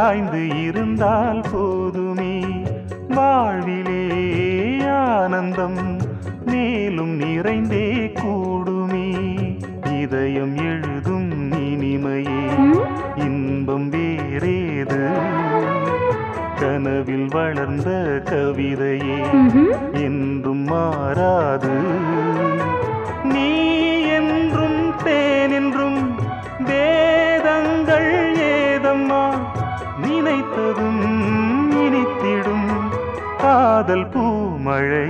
சாய்ந்து இருந்தால் போதுமே வாழ்விலே ஆனந்தம் மேலும் நிறைந்தே கூடுமே இதயம் எழுதும் இனிமையே இன்பம் வேறேது கனவில் வளர்ந்த கவிதையே என்றும் மாறாது நீ என்றும் தேனென்றும் வேதங்கள் ஏதம்மா நினைத்ததும் இனித்திடும் காதல் பூமழை